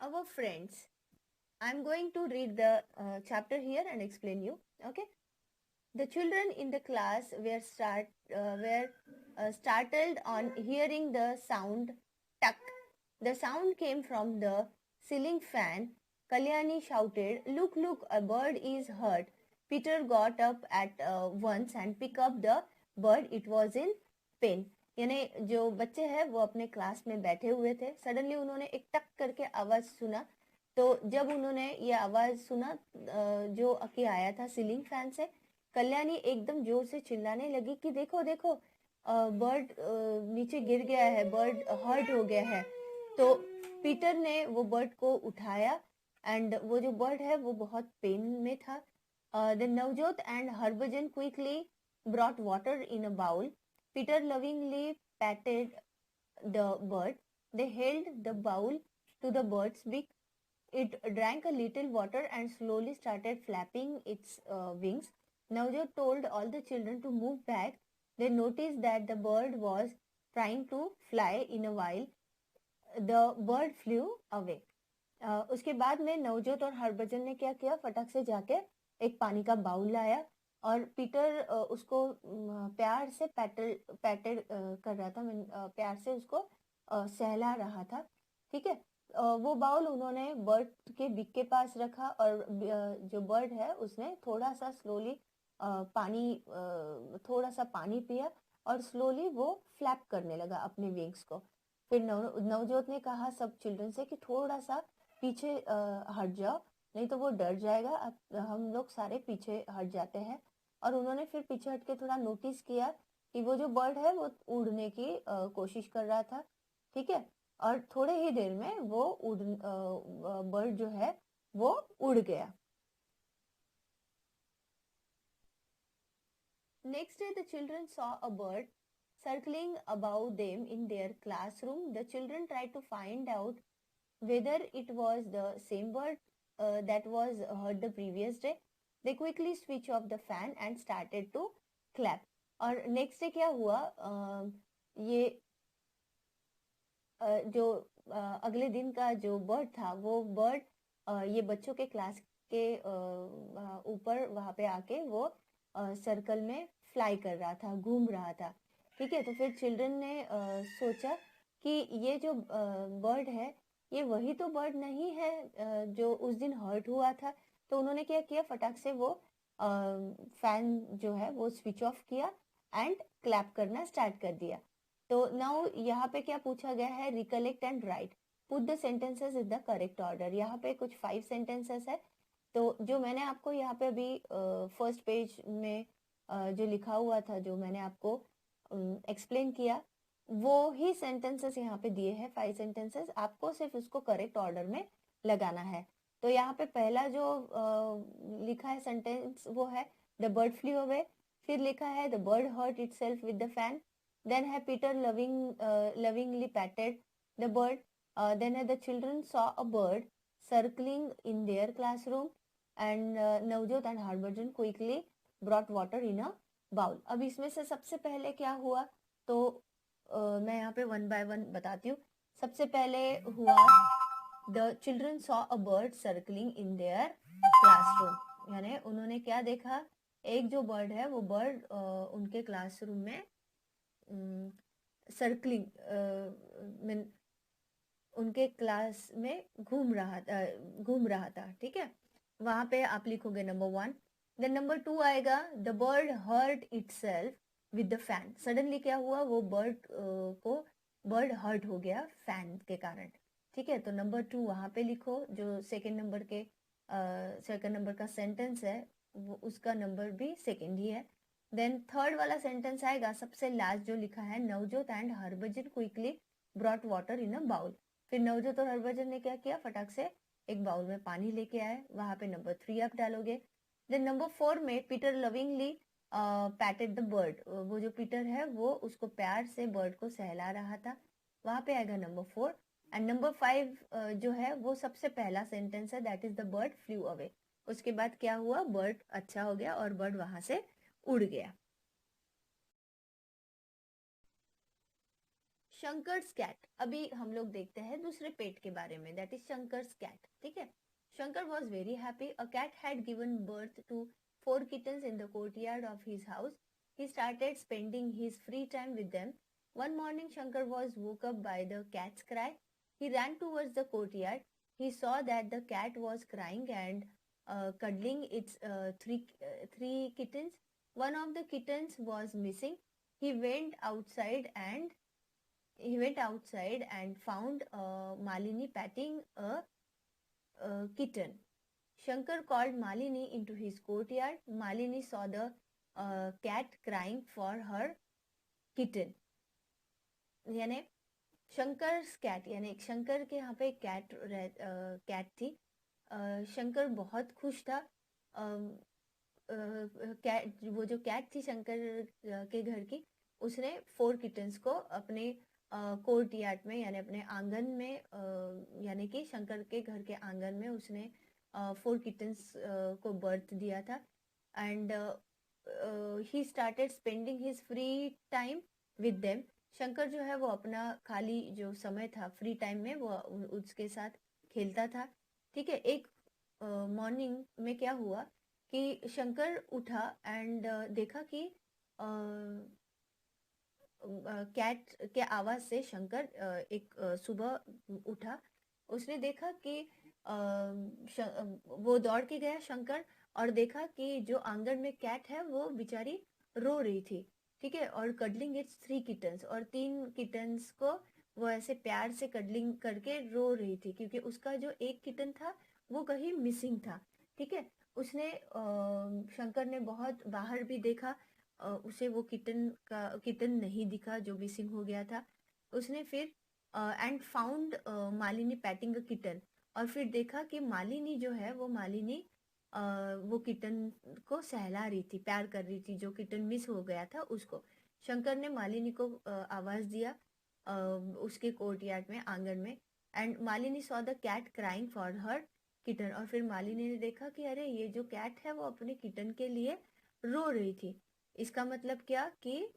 our friends. I'm going to read the chapter here and explain you. Okay. The children in the class were startled on hearing the sound tuck. The sound came from the ceiling fan. Kalyani shouted, "Look, look, a bird is hurt." Peter got up at once and picked up the bird. It was in pain. यानी जो बच्चे हैं वो अपने class में बैठे हुए थे. सडनली उन्होंने एक टक करके आवाज सुना. तो जब उन्होंने ये आवाज सुना जो कि आया था सीलिंग फैन से, कल्याणी एकदम जोर से चिल्लाने लगी कि देखो देखो बर्ड नीचे गिर गया है, बर्ड हर्ट हो गया है. तो पीटर ने वो बर्ड को उठाया एंड वो जो बर्ड है वो बहुत पेन में था. Then Navjot and Harbhajan quickly brought water in a bowl. Peter lovingly patted the bird. They held the bowl to the bird's beak. It drank a little water and slowly started flapping its wings. Navjot told all the children to move back. They noticed that the bird was trying to fly. In a while, the bird flew away. उसके बाद में नवजोत और हरभजन ने क्या किया, फटक से जाके एक पानी का बाउल लाया और पीटर उसको प्यार से पैटेड कर रहा था, प्यार से उसको सहला रहा था. ठीक है. वो बाउल उन्होंने बर्ड के बिक के पास रखा और जो बर्ड है उसने थोड़ा सा स्लोली थोड़ा सा पानी पिया और स्लोली वो फ्लैप करने लगा अपने विंग्स को. फिर नवजोत ने कहा सब चिल्ड्रन से कि थोड़ा सा पीछे हट जाओ, नहीं तो वो डर जाएगा. हम लोग सारे पीछे हट जाते हैं. और उन्होंने फिर पीछे हट के थोड़ा नोटिस किया कि वो जो बर्ड है वो उड़ने की कोशिश कर रहा था. ठीक है. और थोड़े ही देर में वो बर्ड जो है वो उड़ गया. Next day the children saw a bird circling above them in their classroom. The children tried to find out whether it was the same bird that was heard the previous day. They quickly switched off the fan and started to clap. और next day क्या हुआ, ये जो अगले दिन का जो bird था वो बर्ड ये बच्चों के क्लास के ऊपर वहां पे आके वो सर्कल में फ्लाई कर रहा था, घूम रहा था. ठीक है. तो फिर चिल्ड्रन ने सोचा कि ये जो बर्ड है ये वही तो बर्ड नहीं है जो उस दिन हर्ट हुआ था. तो उन्होंने क्या किया, फटाक से वो फैन जो है वो स्विच ऑफ किया एंड क्लैप करना स्टार्ट कर दिया. तो नाउ यहाँ पे क्या पूछा गया है, recollect and right, put the sentences in the correct order. यहाँ पे कुछ 5 सेंटेंसेस है. तो जो मैंने आपको यहाँ पे अभी फर्स्ट पेज में जो लिखा हुआ था, जो मैंने आपको एक्सप्लेन किया, वो ही सेंटेंसेस यहाँ पे दिए हैं. 5 सेंटेंसेस, आपको सिर्फ उसको करेक्ट ऑर्डर में लगाना है. तो यहाँ पे पहला जो लिखा है सेंटेंस वो है द बर्ड फ्लू अवे. फिर लिखा है the bird hurt itself with the fan. Then है Peter lovingly patted the bird. Then है the children saw a bird circling in their classroom and Navjot and Harbhajan quickly brought water in a bowl. अब इसमें से सबसे पहले क्या हुआ, तो मैं यहाँ पे 1 by 1 बताती हूँ. सबसे पहले हुआ the children saw a bird circling in their classroom. यानी उन्होंने क्या देखा, एक जो बर्ड है वो बर्ड उनके क्लासरूम में सर्कलिंग उनके क्लास में घूम रहा था. ठीक है. वहां पे आप लिखोगे नंबर 1. देन नंबर 2 आएगा the bird hurt itself with the fan. Suddenly क्या हुआ, वो बर्ड हर्ट हो गया फैन के कारण. ठीक है. तो नंबर 2 वहां पे लिखो. जो सेकंड नंबर का सेंटेंस है वो उसका नंबर भी सेकंड ही है. देन थर्ड वाला सेंटेंस आएगा सबसे लास्ट जो लिखा है, Navjot and Harbhajan quickly brought water in a bowl. फिर नवजोत और हरभजन ने क्या किया, फटाक से एक बाउल में पानी लेके आए. वहां पे नंबर 3 आप डालोगे. देन नंबर 4 में पीटर लविंगली पैटेड द बर्ड. वो जो पीटर है वो उसको प्यार से बर्ड को सहला रहा था. वहां पे आएगा नंबर 4. एंड नंबर 5 जो है वो सबसे पहला सेंटेंस है, that is the bird flu away. उसके बाद क्या हुआ, बर्ड अच्छा हो गया और बर्ड वहां से उड़ गया. शंकर्स कैट। अभी हम लोग देखते हैं दूसरे पेट के बारे में, दैट इज शंकर्स कैट। ठीक है। Shankar was very happy. A cat had given birth to 4 kittens in the courtyard of his house. He started spending his free time with them. One morning, Shankar was woke up by the cat's cry. He ran towards the courtyard. He saw that the cat was crying and cuddling its three kittens. One of the kittens was missing. He went outside and found Malini patting a kitten. Shankar called Malini into his courtyard. Malini saw the cat crying for her kitten. यानी Shankar's cat, यानी शंकर के यहाँ पे cat थी। शंकर बहुत खुश था। Cat, वो जो कैट थी शंकर के घर की, उसने 4 किटन्स को अपने कोर्ट यार्ड में यानी अपने आंगन में, यानी कि शंकर के घर के आंगन में उसने 4 किटन्स को बर्थ दिया था। And he started spending his free time with them. Shankar जो है वो अपना खाली जो समय था फ्री टाइम में वो उसके साथ खेलता था। ठीक है। एक मॉर्निंग में क्या हुआ कि शंकर उठा एंड देखा कि कैट के आवाज से शंकर एक सुबह उठा। उसने देखा कि वो दौड़ के गया शंकर और देखा कि जो आंगन में कैट है वो बेचारी रो रही थी। ठीक है। और कडलिंग इट्स 3 किटन्स, और 3 किटन्स को वो ऐसे प्यार से कडलिंग करके रो रही थी क्योंकि उसका जो एक किटन था वो कहीं मिसिंग था। ठीक है। उसने शंकर ने बहुत बाहर भी देखा, उसे वो किटन नहीं दिखा जो मिसिंग हो गया था। उसने फिर and found Malini patting a kitten, और फिर देखा कि मालिनी जो है वो मालिनी वो किटन को सहला रही थी, प्यार कर रही थी, जो किटन मिस हो गया था उसको। शंकर ने मालिनी को आवाज दिया उसके कोर्टयार्ड में, आंगन में। And Malini saw the cat crying for her kitten, और फिर मालिनी ने देखा कि अरे ये जो कैट है वो अपने किटन के लिए रो रही थी। इसका मतलब क्या कि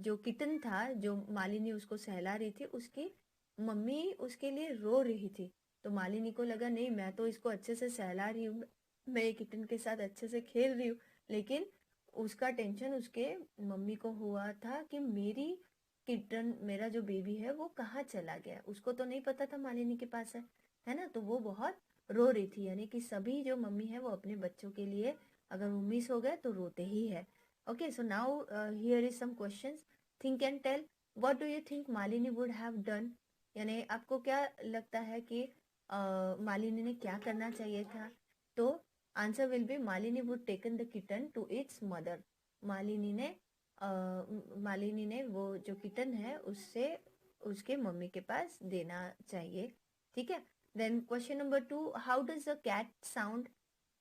जो किटन था जो मालिनी उसको सहला रही थी, उसकी मम्मी उसके लिए रो रही थी। तो मालिनी को लगा नहीं, मैं तो इसको अच्छे से सहला रही हूँ, मैं किटन के साथ अच्छे से खेल रही हूँ, लेकिन उसका टेंशन उसके मम्मी को हुआ था कि मेरी किटन, मेरा जो बेबी है वो कहाँ चला गया। उसको तो नहीं पता था मालिनी के पास है ना। तो वो बहुत रो रही थी। यानी कि सभी जो मम्मी है वो अपने बच्चों के लिए अगर वो मिस हो गए तो रोते ही है। Okay, so now here is some questions. Think and tell, what do you think Malini would have done. यानी आपको क्या लगता है कि मालिनी ने क्या करना चाहिए था। तो answer will be Malini would taken the kitten to its mother. Malini ने मालिनी ने वो जो किटन है उससे उसके मम्मी के पास देना चाहिए। ठीक है। Then question number 2, how does the cat sound.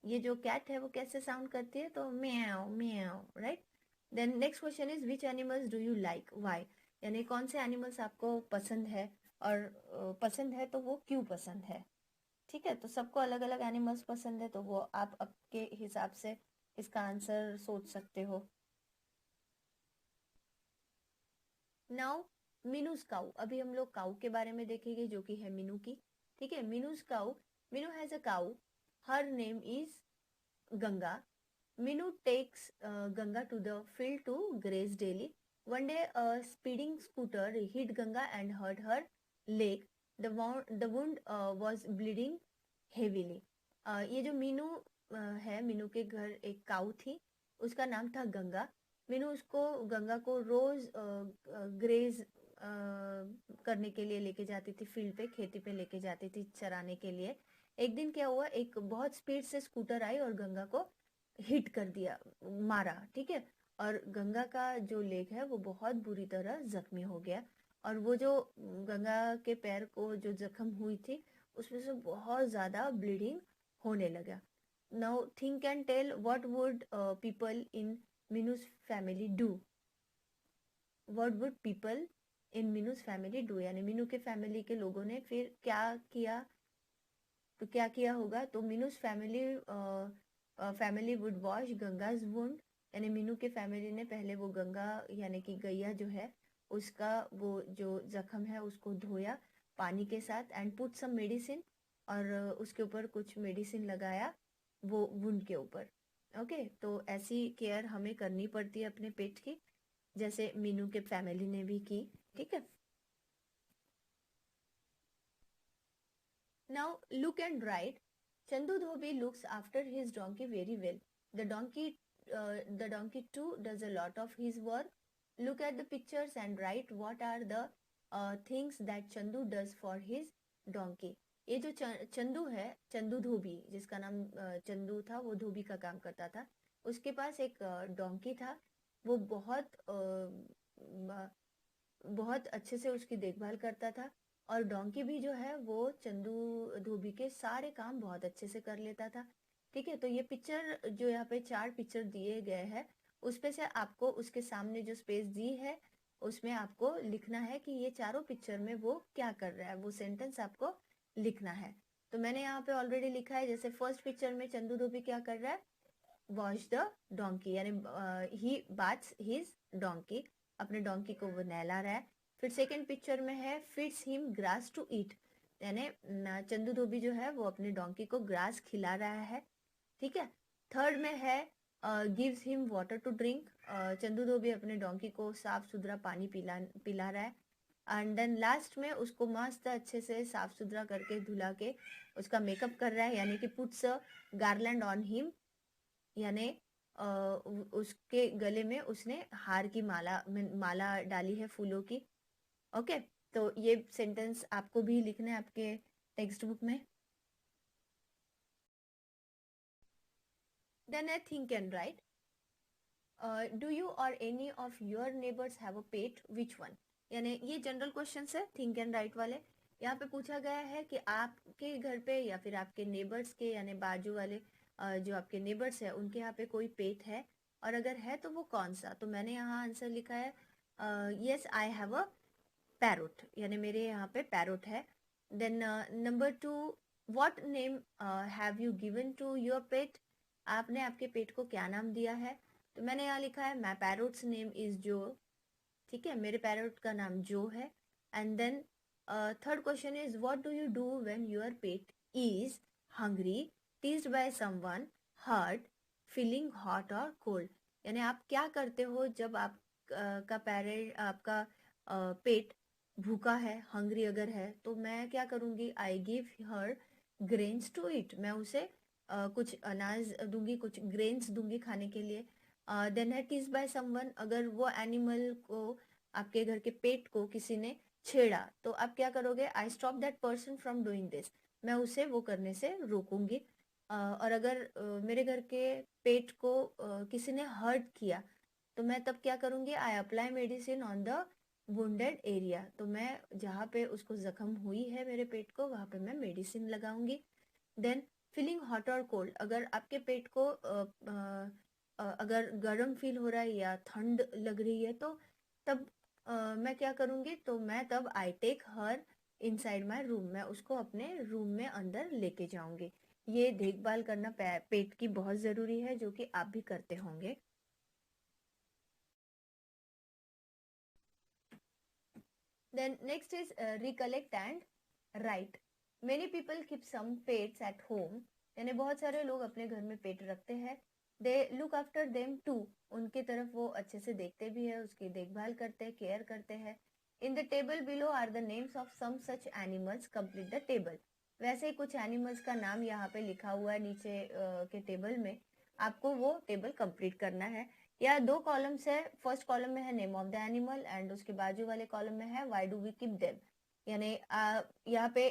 ये जो कैट है वो कैसे साउंड करती है, तो meow meow, right. Then next question is which animals do you like, why. यानी कौन से एनिमल्स आपको पसंद है, और पसंद है तो वो क्यों पसंद है। ठीक है। तो सबको अलग अलग एनिमल्स पसंद है, तो वो आप आपके हिसाब से इसका आंसर सोच सकते हो। नाउ मीनूज काऊ। अभी हम लोग काऊ के बारे में देखेंगे जो कि है मीनू की। ठीक है। Minu's cow, Minu has a cow, her name is Ganga. Minu takes Ganga to the field to graze daily. One day, a speeding scooter hit Ganga and hurt her leg. The wound was bleeding heavily. ये जो मीनू है, मीनू के घर एक काऊ थी, उसका नाम था गंगा। मीनू उसको गंगा को रोज ग्रेज करने के लिए लेके जाती थी, फील्ड पे, खेती पे लेके जाती थी चराने के लिए। एक दिन क्या हुआ, एक बहुत स्पीड से स्कूटर आई और गंगा को हिट कर दिया, मारा। ठीक है। और गंगा का जो लेग है वो बहुत बुरी तरह जख्मी हो गया, और वो जो गंगा के पैर को जो जख्म हुई थी उसमें से बहुत ज्यादा ब्लीडिंग होने लगा। Now think and tell, what would people in Minu's family do. What would people in Minu's family do, यानी मीनू के फैमिली के लोगों ने फिर क्या किया। तो क्या किया होगा, तो मीनूज फैमिली वुड वॉश गंगाज वुंड। यानी मीनू के फैमिली ने पहले वो गंगा यानी कि गैया जो है उसका वो जो जख्म है उसको धोया पानी के साथ एंड पुट सम मेडिसिन, और उसके ऊपर कुछ मेडिसिन लगाया वो वुंड के ऊपर। ओके, तो ऐसी केयर हमें करनी पड़ती है अपने पेट की, जैसे मीनू के फैमिली ने भी की। ठीक है, now look and write. Chandu Dhobi looks after his donkey very well. The donkey, the donkey too does a lot of his work. Look at the pictures and write what are the things that Chandu does for his donkey. ये जो चंदू है, चंदू धोबी, जिसका नाम चंदू था, वो धोबी का काम करता था। उसके पास एक डोंकी था। वो बहुत अच्छे से उसकी देखभाल करता था, और डोंकी भी जो है वो चंदू धोबी के सारे काम बहुत अच्छे से कर लेता था। ठीक है, तो ये पिक्चर जो यहाँ पे 4 पिक्चर दिए गए हैं, उसपे से आपको उसके सामने जो स्पेस दी है उसमें आपको लिखना है कि ये चारों पिक्चर में वो क्या कर रहा है, वो सेंटेंस आपको लिखना है। तो मैंने यहाँ पे ऑलरेडी लिखा है, जैसे फर्स्ट पिक्चर में चंदू धोबी क्या कर रहा है, वॉश द डोंकी, यानी ही बाथ्स हिज डोंकी, अपने डोंकी को वो नहला रहा है। फिर सेकंड पिक्चर में है feeds him grass to eat, यानी चंदू धोबी जो है वो अपने डोंकी को ग्रास खिला रहा है। ठीक है, थर्ड में है gives him water to drink, Chandu धोबी अपने डोंकी को साफ सुथरा पानी पिला रहा है। एंड देन लास्ट में उसको मस्त अच्छे से साफ सुथरा करके धुला के उसका मेकअप कर रहा है, यानी कि पुट्स गार्लैंड ऑन हिम, यानी उसके गले में उसने हार की माला डाली है फूलों की। ओके, तो ये सेंटेंस आपको भी लिखना है आपके टेक्स्ट बुक में। Then I think and write, do you or any of your neighbours have a pet, which one. यानी ये जनरल क्वेश्चन है थिंक एंड राइट वाले। यहाँ पे पूछा गया है कि आपके घर पे या फिर आपके नेबर्स के, यानी बाजू वाले जो आपके नेबर्स है उनके यहाँ पे कोई पेट है, और अगर है तो वो कौन सा। तो मैंने यहाँ आंसर लिखा है yes I have a parrot, यानी मेरे यहाँ पे पैरोट है। Then number 2, what name have you given to your pet, आपने आपके पेट को क्या नाम दिया है। तो मैंने यहाँ लिखा है माई पैरोट्स नेम इज जो। ठीक है, मेरे पैरोट का नाम जो है। And then third question is what do you do when your pet is hungry, teased by someone, hurt, feeling hot और कोल्ड, यानी आप क्या करते हो जब आप आपका पेट भूखा है, हंग्री अगर है, तो मैं क्या करूंगी, I give her grains to it, मैं उसे कुछ अनाज दूंगी, कुछ ग्रेन्स दूंगी खाने के लिए। देन है टीज बाय समवन, अगर वो एनिमल को, आपके घर के पेट को किसी ने छेड़ा, तो आप क्या करोगे, I stop that person from doing this, मैं उसे वो करने से रोकूंगी। और अगर मेरे घर के पेट को किसी ने हर्ट किया, तो मैं तब क्या करूंगी, I apply medicine on the wounded area, तो मैं जहाँ पे उसको जख्म हुई है मेरे पेट को, वहां पे मैं मेडिसिन लगाऊंगी। देन फीलिंग हॉट और कोल्ड, अगर आपके पेट को अगर गर्म फील हो रहा है या ठंड लग रही है, तो तब मैं क्या करूंगी, तो मैं तब I take her inside my room, मैं उसको अपने रूम में अंदर लेके जाऊंगी। ये देखभाल करना पेट की बहुत जरूरी है, जो कि आप भी करते होंगे। Then next is recollect and write. Many people keep some pets at home. यानी बहुत सारे लोग अपने घर में पेट रखते हैं। They look after them too. उनके तरफ वो अच्छे से देखते भी है, उसकी देखभाल करते हैं, केयर करते हैं। In the table below are the names of some such animals. Complete the table. वैसे ही कुछ एनिमल्स का नाम यहाँ पे लिखा हुआ है नीचे के टेबल में, आपको वो टेबल कंप्लीट करना है। या 2 कॉलम्स है, फर्स्ट कॉलम में है name of the animal and उसके बाजू वाले कॉलम में है why do we keep them, यानी यहाँ पे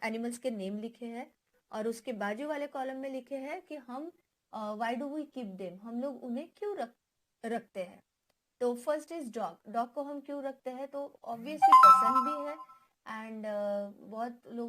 एनिमल्स के नेम लिखे हैं, और उसके बाजू वाले कॉलम में लिखे हैं कि हम why do we keep them, हम लोग उन्हें क्यों रखते हैं। तो फर्स्ट इज डॉग, डॉग को हम क्यों रखते हैं, तो ऑब्वियसली पसंद भी है, एंड बहुत लोग